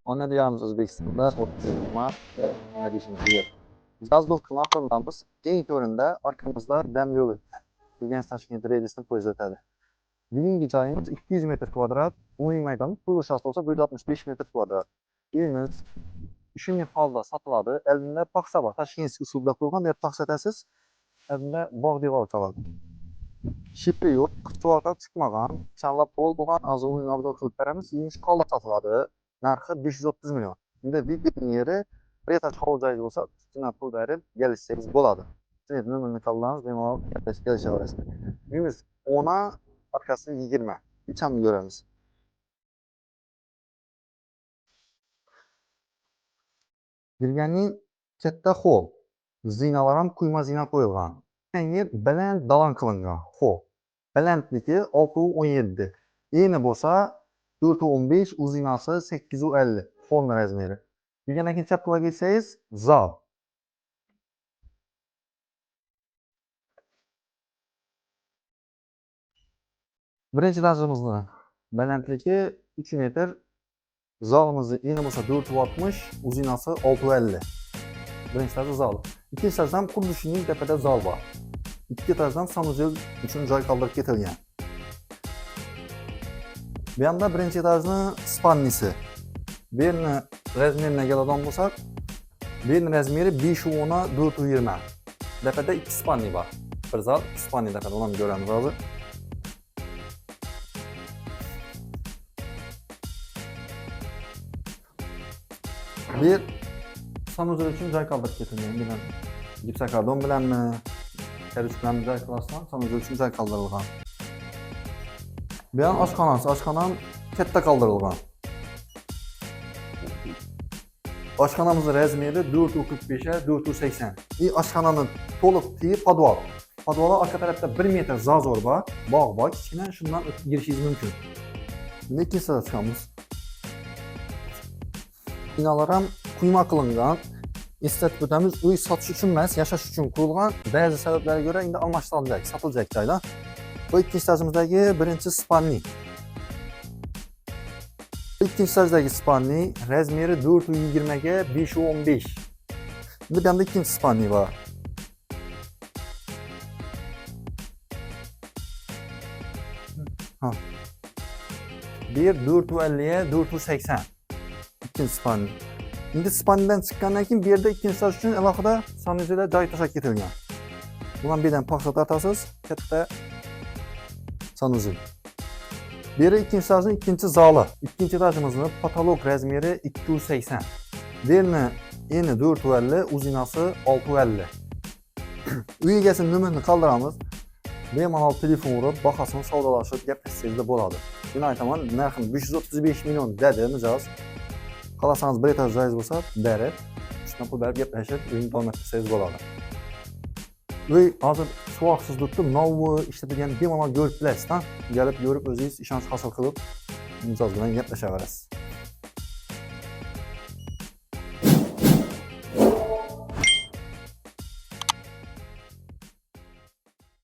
Ona deyamiz O'zbekistonda 30 mart 2020 yil. Gazbol qilamiz. Keng ko'rinda arkamizda dam yo'li. Degan Toshkent relsini poyezd o'tadi. Bugungi joyimiz 200 metr kvadrat, o'yin maydoni plashasi bo'lsa 165 metr kvadrat. Uyimiz 3000 holda sotiladi. Eldinda paxsa bor. Toshkentskiy usulda qurilgan bir paxsadasiz. Eldinda bog' devor qoladi. Shipi yo'q, qirtvoqdan chiqmagan, chanlab bo'lgan azon navdo qilib beramiz. Uyimiz qolda sotiladi. Narxi 530 million. Endi bir yeri bir etaj hovuz joyi bo'lsa, ustidan pul berib kelishsangiz bo'ladi. Siz nomerni qo'llaysiz, bemalol gaplashib kelishaverasiz. Uyimiz 10 arkasi 20. Uchamni ko'ramiz. Girganning katta hol. Zinalar ham quyma zina qo'yilgan. Yer baland dalan qilingan. Xo'p. Balandligi 617. Eni bo'lsa 415, uzinasi 850. Fon razmeri. Girgandan keyin chap tomonga kelsangiz, zal. Birinchi etajimizni balandligi 3 metr. Zalimizni eni bo'lsa 460, uzinasi 650. Birinchi etaj zal. Ikkinchi etajdan xuddi shuning tepada zal bor. Ikki etajdan sanuzel uchun joy qoldirib ketilgan. Bu yerda birinchi etajning spannisi. Bu yerni razmeriga keladigan bo'lsak, bu yerning razmeri 510 420. Tepada ikki spanni bor. Bir zal, ikki spanni tepada uni ko'ramiz hozir. Bir sanuzel uchun joy qoldirib ketilgan. Bilan gipsokardon bilanmi, karich bilan joy qilasdan sanuzel uchun joy qoldirilgan. Bu ham oshxonasi, oshxonam katta qoldirilgan. Oshxonamizning razmeri 445 ga 480. Oshxonaning to'liq tiyi podval. Podvalga orqa tarafda 1 metr zazor bor, bog' bor, kichkina shundan o'tib kirishingiz mumkin. Lekin siz chiqamiz. Binolar ham quyma qilingan. Eslatib o'tamiz, uy sotish uchun emas, yashash uchun qurilgan. Ba'zi sabablarga ko'ra endi almashtirilajak, sotilajak joyda. Bu ikkinchi etajimizdagi birinchi spanni. İkinci etajdagi spanni razmeri 420 ga 515. Bu yerda ikkinchi spanni bor. Bir 450 ga 480. İkinci spanni. Endi spannidan chiqqandan keyin bu yerda ikkinchi etaj uchun alohida sanuzelga joy tashlab ketilgan. Bundan birdan paxsa tortasiz, katta sanuzel. Biri ikinci etajning ikkinchi zali. Ikkinchi etajimizning patolog razmeri 280. Diğerini eni 450, uzinasi 650. Uy egasini nomerini qoldiramiz. Bemalol telefon urib, bahosini savdolashib gaplashsangiz bo'ladi. Men aytaman, narxini 535 million dedi mijoz. Qalasangiz bir etaj joyingiz bo'lsa, berib, shundan pul berib gaplashib, uyni davom ettirsangiz bo'ladi. Uy hozir suvoqsiz turibdi, novi ishlatilgan bemalol ko'rib bilasizdan, kelib ko'rib o'zingiz ishonch hosil qilib, mijoz bilan gaplashaverasiz.